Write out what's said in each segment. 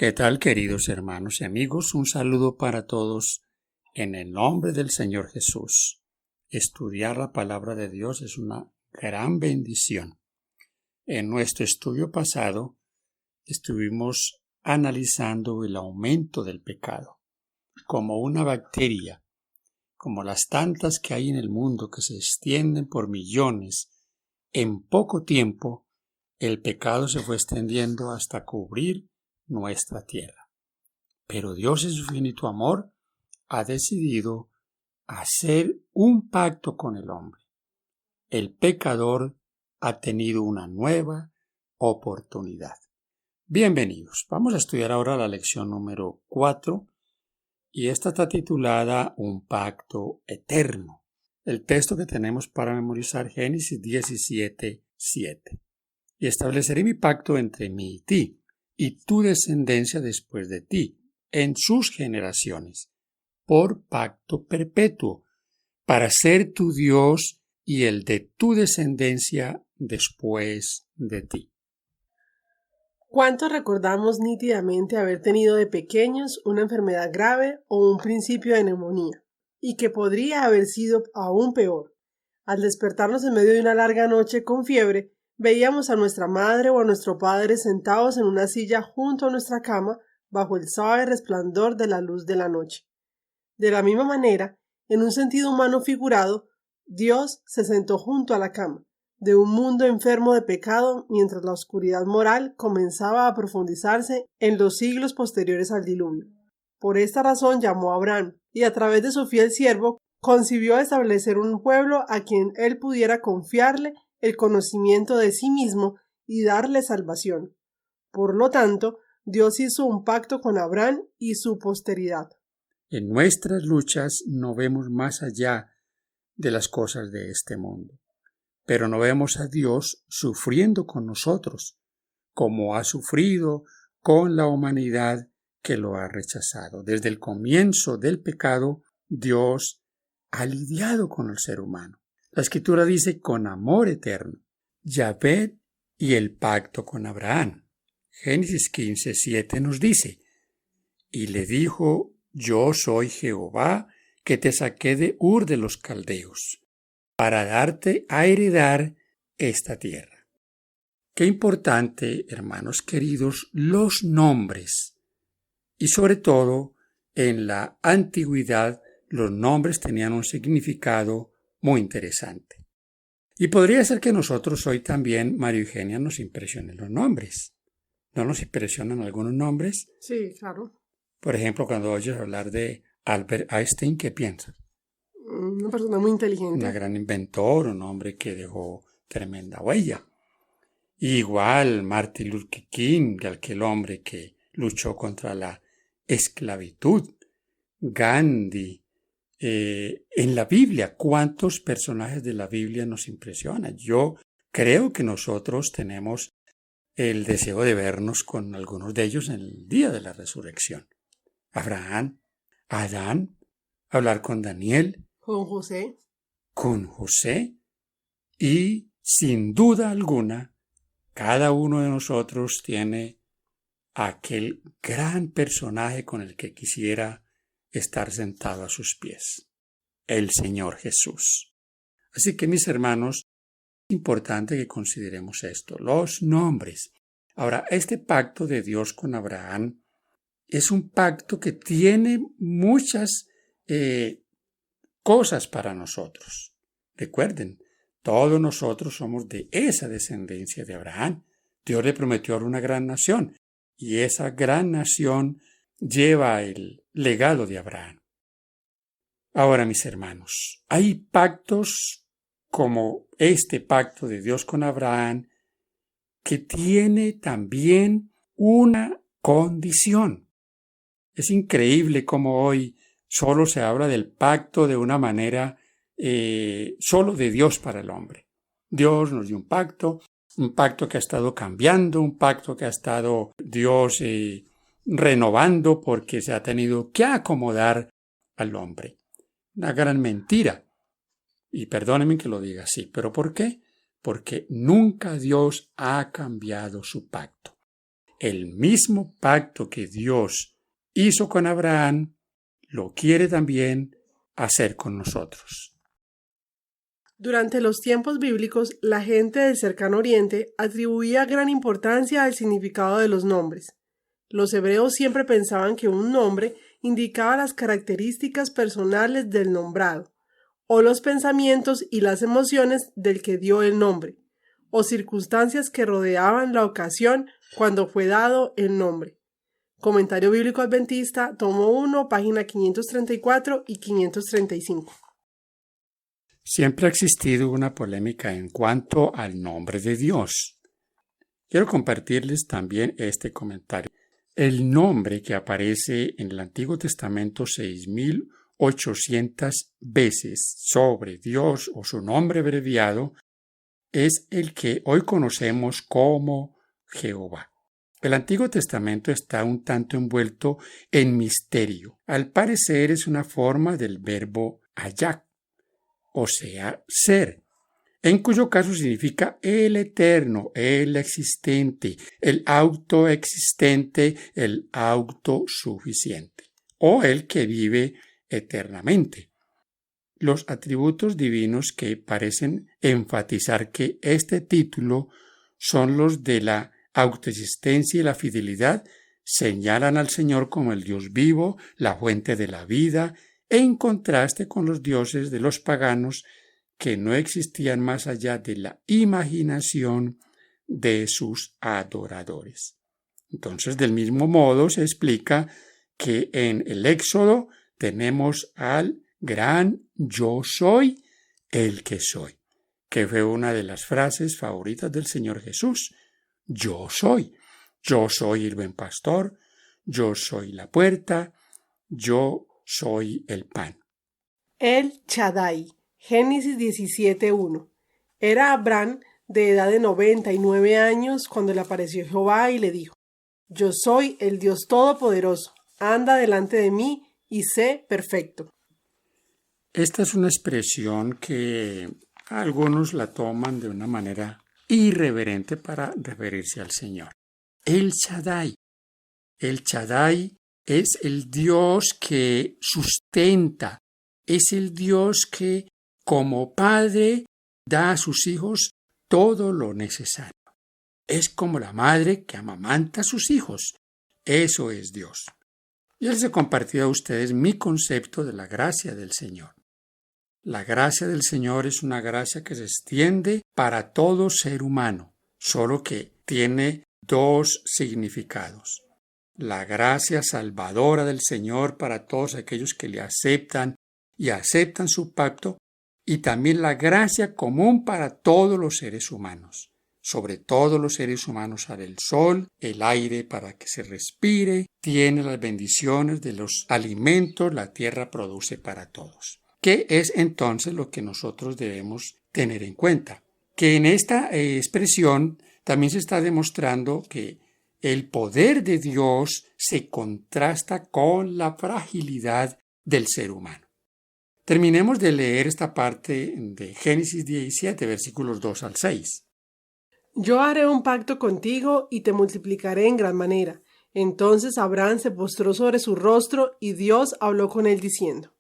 ¿Qué tal, queridos hermanos y amigos? Un saludo para todos en el nombre del Señor Jesús. Estudiar la palabra de Dios es una gran bendición. En nuestro estudio pasado estuvimos analizando el aumento del pecado como una bacteria, como las tantas que hay en el mundo que se extienden por millones. En poco tiempo, el pecado se fue extendiendo hasta cubrir nuestra tierra. Pero Dios en su infinito amor ha decidido hacer un pacto con el hombre. El pecador ha tenido una nueva oportunidad. Bienvenidos. Vamos a estudiar ahora la lección número 4 y esta está titulada Un pacto eterno. El texto que tenemos para memorizar Génesis 17:7. Y estableceré mi pacto entre mí y ti, y tu descendencia después de ti, en sus generaciones, por pacto perpetuo, para ser tu Dios y el de tu descendencia después de ti. ¿Cuántos recordamos nítidamente haber tenido de pequeños una enfermedad grave o un principio de neumonía? Y que podría haber sido aún peor. Al despertarnos en medio de una larga noche con fiebre, veíamos a nuestra madre o a nuestro padre sentados en una silla junto a nuestra cama bajo el suave resplandor de la luz de la noche. De la misma manera, en un sentido humano figurado, Dios se sentó junto a la cama de un mundo enfermo de pecado mientras la oscuridad moral comenzaba a profundizarse en los siglos posteriores al diluvio. Por esta razón llamó a Abraham y a través de su fiel siervo concibió establecer un pueblo a quien él pudiera confiarle el conocimiento de sí mismo y darle salvación. Por lo tanto, Dios hizo un pacto con Abraham y su posteridad. En nuestras luchas no vemos más allá de las cosas de este mundo, pero no vemos a Dios sufriendo con nosotros, como ha sufrido con la humanidad que lo ha rechazado. Desde el comienzo del pecado, Dios ha lidiado con el ser humano. La Escritura dice con amor eterno, Yahvé y el pacto con Abraham. Génesis 15:7 nos dice, y le dijo, yo soy Jehová, que te saqué de Ur de los Caldeos, para darte a heredar esta tierra. Qué importante, hermanos queridos, los nombres. Y sobre todo, en la antigüedad, los nombres tenían un significado muy interesante. Y podría ser que nosotros hoy también, María Eugenia, nos impresionen los nombres. ¿No nos impresionan algunos nombres? Sí, claro. Por ejemplo, cuando oyes hablar de Albert Einstein, ¿qué piensas? Una persona muy inteligente. Un gran inventor, un hombre que dejó tremenda huella. Igual Martin Luther King, aquel hombre que luchó contra la esclavitud. Gandhi. En la Biblia, ¿cuántos personajes de la Biblia nos impresionan? Yo creo que nosotros tenemos el deseo de vernos con algunos de ellos en el día de la resurrección. Abraham, Adán, hablar con Daniel, Con José, y sin duda alguna, cada uno de nosotros tiene aquel gran personaje con el que quisiera estar sentado a sus pies, el Señor Jesús. Así que, mis hermanos, es importante que consideremos esto, los nombres. Ahora, este pacto de Dios con Abraham es un pacto que tiene muchas cosas para nosotros. Recuerden, todos nosotros somos de esa descendencia de Abraham. Dios le prometió una gran nación y esa gran nación lleva el legado de Abraham. Ahora, mis hermanos, hay pactos como este pacto de Dios con Abraham que tiene también una condición. Es increíble cómo hoy solo se habla del pacto de una manera solo de Dios para el hombre. Dios nos dio un pacto que ha estado cambiando, un pacto que ha estado Dios renovando porque se ha tenido que acomodar al hombre. Una gran mentira. Y perdónenme que lo diga así, ¿pero por qué? Porque nunca Dios ha cambiado su pacto. el mismo pacto que Dios hizo con Abraham, lo quiere también hacer con nosotros. Durante los tiempos bíblicos, la gente del Cercano Oriente atribuía gran importancia al significado de los nombres. Los hebreos siempre pensaban que un nombre indicaba las características personales del nombrado, o los pensamientos y las emociones del que dio el nombre, o circunstancias que rodeaban la ocasión cuando fue dado el nombre. Comentario Bíblico Adventista, tomo 1, página 534 y 535. Siempre ha existido una polémica en cuanto al nombre de Dios. Quiero compartirles también este comentario. El nombre que aparece en el Antiguo Testamento 6.800 veces sobre Dios o su nombre abreviado es el que hoy conocemos como Jehová. El Antiguo Testamento está un tanto envuelto en misterio. Al parecer es una forma del verbo hayak, o sea, ser, en cuyo caso significa el eterno, el existente, el autoexistente, el autosuficiente, o el que vive eternamente. Los atributos divinos que parecen enfatizar que este título son los de la autoexistencia y la fidelidad señalan al Señor como el Dios vivo, la fuente de la vida, en contraste con los dioses de los paganos que no existían más allá de la imaginación de sus adoradores. Entonces, del mismo modo, se explica que en el Éxodo tenemos al gran yo soy el que soy, que fue una de las frases favoritas del Señor Jesús. Yo soy el buen pastor, yo soy la puerta, yo soy el pan. El Shaddai, Génesis 17:1. Era Abraham de edad de 99 años cuando le apareció Jehová y le dijo: Yo soy el Dios Todopoderoso, anda delante de mí y sé perfecto. Esta es una expresión que algunos la toman de una manera irreverente para referirse al Señor. El Shaddai. El Shaddai es el Dios que sustenta, es el Dios que como padre da a sus hijos todo lo necesario. Es como la madre que amamanta a sus hijos. Eso es Dios. Yo les he compartido a ustedes mi concepto de la gracia del Señor. La gracia del Señor es una gracia que se extiende para todo ser humano, solo que tiene dos significados. La gracia salvadora del Señor para todos aquellos que le aceptan y aceptan su pacto, y también la gracia común para todos los seres humanos. Sobre todos los seres humanos sale el sol, el aire para que se respire, tiene las bendiciones de los alimentos, la tierra produce para todos. ¿Qué es entonces lo que nosotros debemos tener en cuenta? Que en esta expresión también se está demostrando que el poder de Dios se contrasta con la fragilidad del ser humano. Terminemos de leer esta parte de Génesis 17, versículos 2 al 6. Yo haré un pacto contigo y te multiplicaré en gran manera. Entonces Abraham se postró sobre su rostro y Dios habló con él diciendo: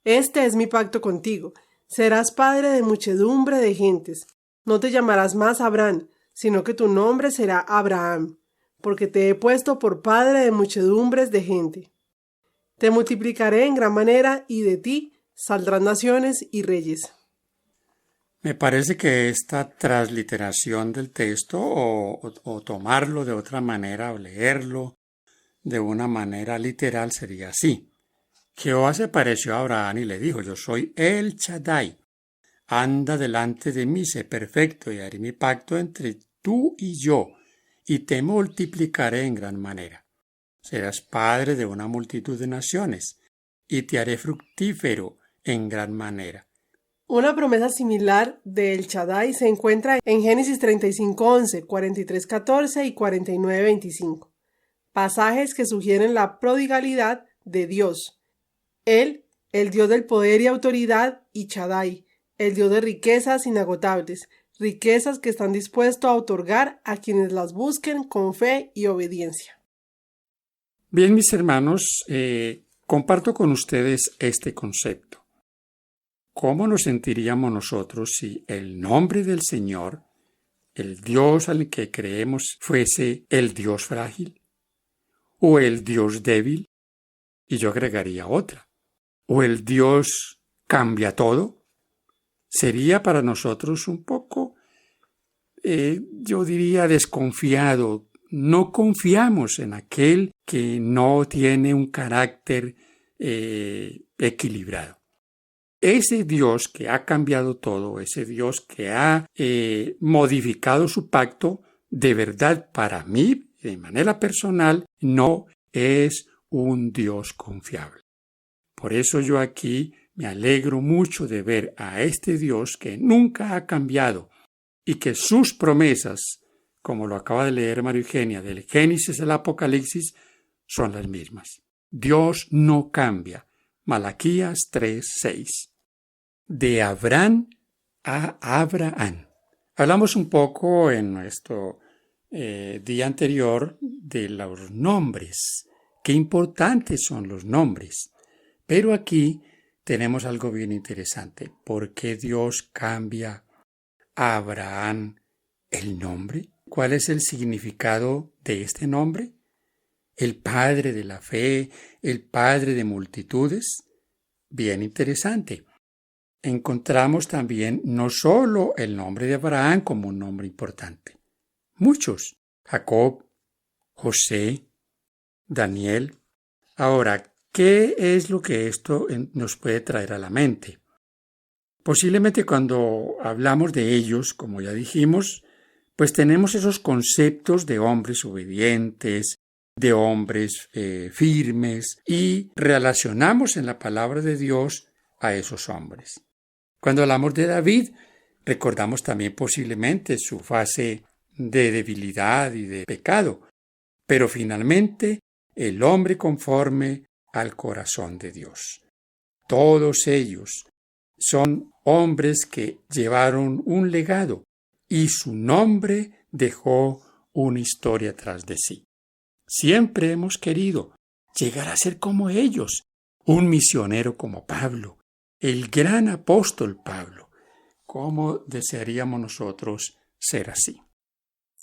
Este es mi pacto contigo. Serás padre de muchedumbre de gentes. No te llamarás más Abraham, sino que tu nombre será Abraham, porque te he puesto por padre de muchedumbres de gente. Te multiplicaré en gran manera y de ti saldrán naciones y reyes. Me parece que esta transliteración del texto o tomarlo de otra manera o leerlo de una manera literal sería así. Jehová se apareció a Abraham y le dijo: Yo soy el Shaddai. Anda delante de mí, sé perfecto, y haré mi pacto entre tú y yo, y te multiplicaré en gran manera. Serás padre de una multitud de naciones, y te haré fructífero en gran manera. Una promesa similar de El Shaddai se encuentra en Génesis 35:11, 43:14 y 49:25. Pasajes que sugieren la prodigalidad de Dios. Él, el Dios del poder y autoridad, y Shaddai, el Dios de riquezas inagotables, riquezas que están dispuestos a otorgar a quienes las busquen con fe y obediencia. Bien, mis hermanos, comparto con ustedes este concepto. ¿Cómo nos sentiríamos nosotros si el nombre del Señor, el Dios al que creemos, fuese el Dios frágil o el Dios débil? Y yo agregaría otra. ¿O el Dios cambia todo? Sería para nosotros un poco, yo diría, desconfiado. No confiamos en aquel que no tiene un carácter equilibrado. Ese Dios que ha cambiado todo, ese Dios que ha modificado su pacto, de verdad para mí, de manera personal, no es un Dios confiable. Por eso yo aquí me alegro mucho de ver a este Dios que nunca ha cambiado y que sus promesas, como lo acaba de leer María Eugenia, del Génesis al Apocalipsis, son las mismas. Dios no cambia. Malaquías 3:6. De Abraham a Abraham. Hablamos un poco en nuestro día anterior de los nombres. Qué importantes son los nombres. Pero aquí tenemos algo bien interesante. ¿Por qué Dios cambia a Abraham el nombre? ¿Cuál es el significado de este nombre? El padre de la fe, el padre de multitudes. Bien interesante. Encontramos también no solo el nombre de Abraham como un nombre importante. Muchos. Jacob, José, Daniel. Ahora, ¿qué es lo que esto nos puede traer a la mente? Posiblemente cuando hablamos de ellos, como ya dijimos, pues tenemos esos conceptos de hombres obedientes, de hombres firmes, y relacionamos en la palabra de Dios a esos hombres. Cuando hablamos de David, recordamos también posiblemente su fase de debilidad y de pecado, pero finalmente el hombre conforme al corazón de Dios. Todos ellos son hombres que llevaron un legado y su nombre dejó una historia tras de sí. Siempre hemos querido llegar a ser como ellos, un misionero como Pablo, el gran apóstol Pablo. ¿Cómo desearíamos nosotros ser así?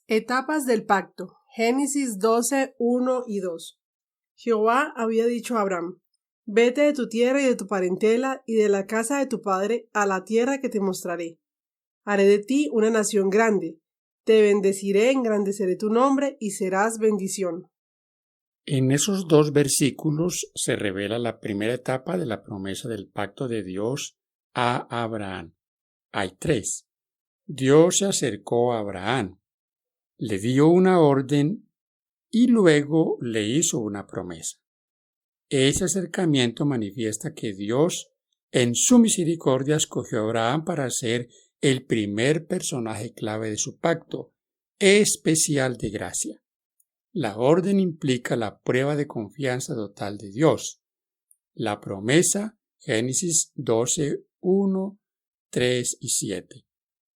Etapas del pacto. Génesis 12, 1 y 2. Jehová había dicho a Abraham: Vete de tu tierra y de tu parentela y de la casa de tu padre a la tierra que te mostraré. Haré de ti una nación grande. Te bendeciré, engrandeceré tu nombre y serás bendición. En esos dos versículos se revela la primera etapa de la promesa del pacto de Dios a Abraham. Hay tres. Dios se acercó a Abraham, le dio una orden y luego le hizo una promesa. Ese acercamiento manifiesta que Dios, en su misericordia, escogió a Abraham para ser el primer personaje clave de su pacto, especial de gracia. La orden implica la prueba de confianza total de Dios. La promesa, Génesis 12, 1, 3 y 7.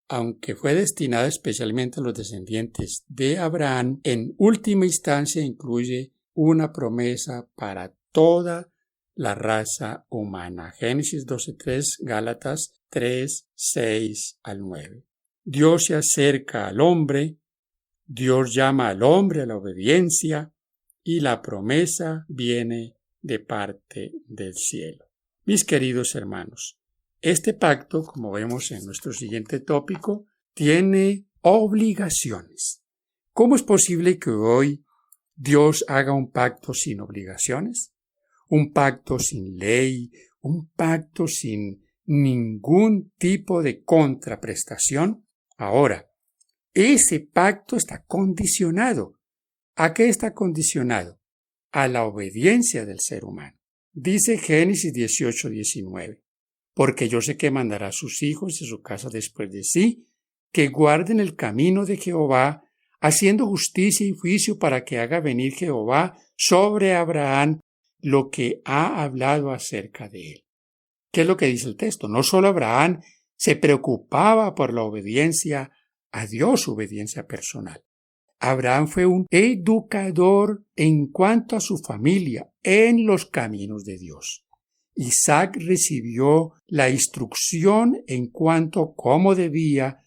Aunque fue destinada especialmente a los descendientes de Abraham, en última instancia incluye una promesa para toda la raza humana. Génesis 12:3, Gálatas 3, 6 al 9. Dios se acerca al hombre, Dios llama al hombre a la obediencia y la promesa viene de parte del cielo. Mis queridos hermanos, este pacto, como vemos en nuestro siguiente tópico, tiene obligaciones. ¿Cómo es posible que hoy Dios haga un pacto sin obligaciones? Un pacto sin ley, un pacto sin ningún tipo de contraprestación. Ahora, ese pacto está condicionado. ¿A qué está condicionado? A la obediencia del ser humano. Dice Génesis 18:19. Porque yo sé que mandará a sus hijos y a su casa después de sí, que guarden el camino de Jehová, haciendo justicia y juicio para que haga venir Jehová sobre Abraham lo que ha hablado acerca de él. ¿Qué es lo que dice el texto? No solo Abraham Se preocupaba por la obediencia a Dios, su obediencia personal. Abraham fue un educador en cuanto a su familia en los caminos de Dios. Isaac recibió la instrucción en cuanto a cómo debía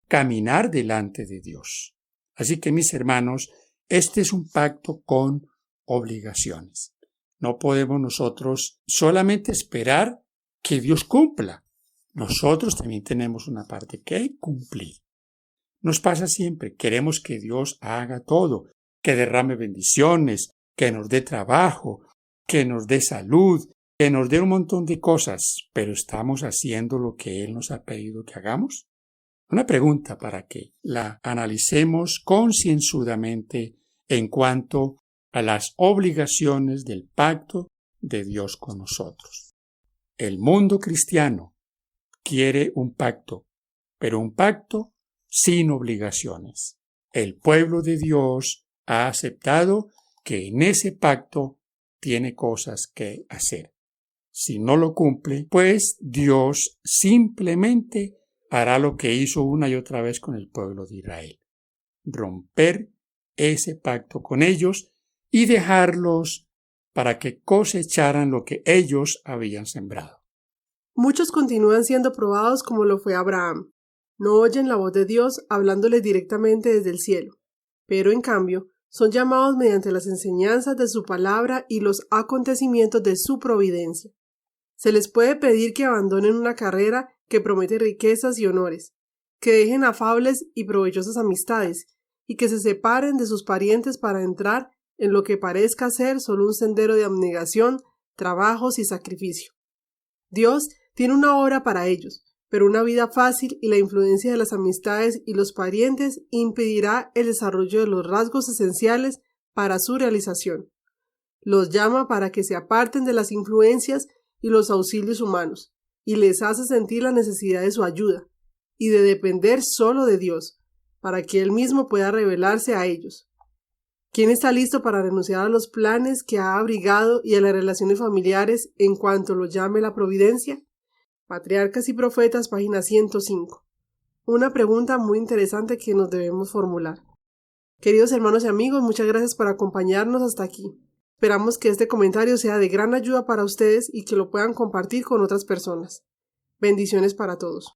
caminar delante de Dios. Así que, mis hermanos, este es un pacto con obligaciones. No podemos nosotros solamente esperar que Dios cumpla. Nosotros también tenemos una parte que cumplir. Nos pasa siempre, queremos que Dios haga todo, que derrame bendiciones, que nos dé trabajo, que nos dé salud, que nos dé un montón de cosas, pero ¿estamos haciendo lo que Él nos ha pedido que hagamos? Una pregunta para que la analicemos concienzudamente en cuanto a las obligaciones del pacto de Dios con nosotros. El mundo cristiano quiere un pacto, pero un pacto sin obligaciones. El pueblo de Dios ha aceptado que en ese pacto tiene cosas que hacer. Si no lo cumple, pues Dios simplemente hará lo que hizo una y otra vez con el pueblo de Israel: romper ese pacto con ellos y dejarlos para que cosecharan lo que ellos habían sembrado. Muchos continúan siendo probados como lo fue Abraham. No oyen la voz de Dios hablándoles directamente desde el cielo, pero en cambio son llamados mediante las enseñanzas de su palabra y los acontecimientos de su providencia. Se les puede pedir que abandonen una carrera que promete riquezas y honores, que dejen afables y provechosas amistades y que se separen de sus parientes para entrar en lo que parezca ser solo un sendero de abnegación, trabajos y sacrificio. Dios tiene una obra para ellos, pero una vida fácil y la influencia de las amistades y los parientes impedirá el desarrollo de los rasgos esenciales para su realización. Los llama para que se aparten de las influencias y los auxilios humanos, y les hace sentir la necesidad de su ayuda, y de depender solo de Dios, para que Él mismo pueda revelarse a ellos. ¿Quién está listo para renunciar a los planes que ha abrigado y a las relaciones familiares en cuanto lo llame la providencia? Patriarcas y Profetas, página 105. Una pregunta muy interesante que nos debemos formular. Queridos hermanos y amigos, muchas gracias por acompañarnos hasta aquí. Esperamos que este comentario sea de gran ayuda para ustedes y que lo puedan compartir con otras personas. Bendiciones para todos.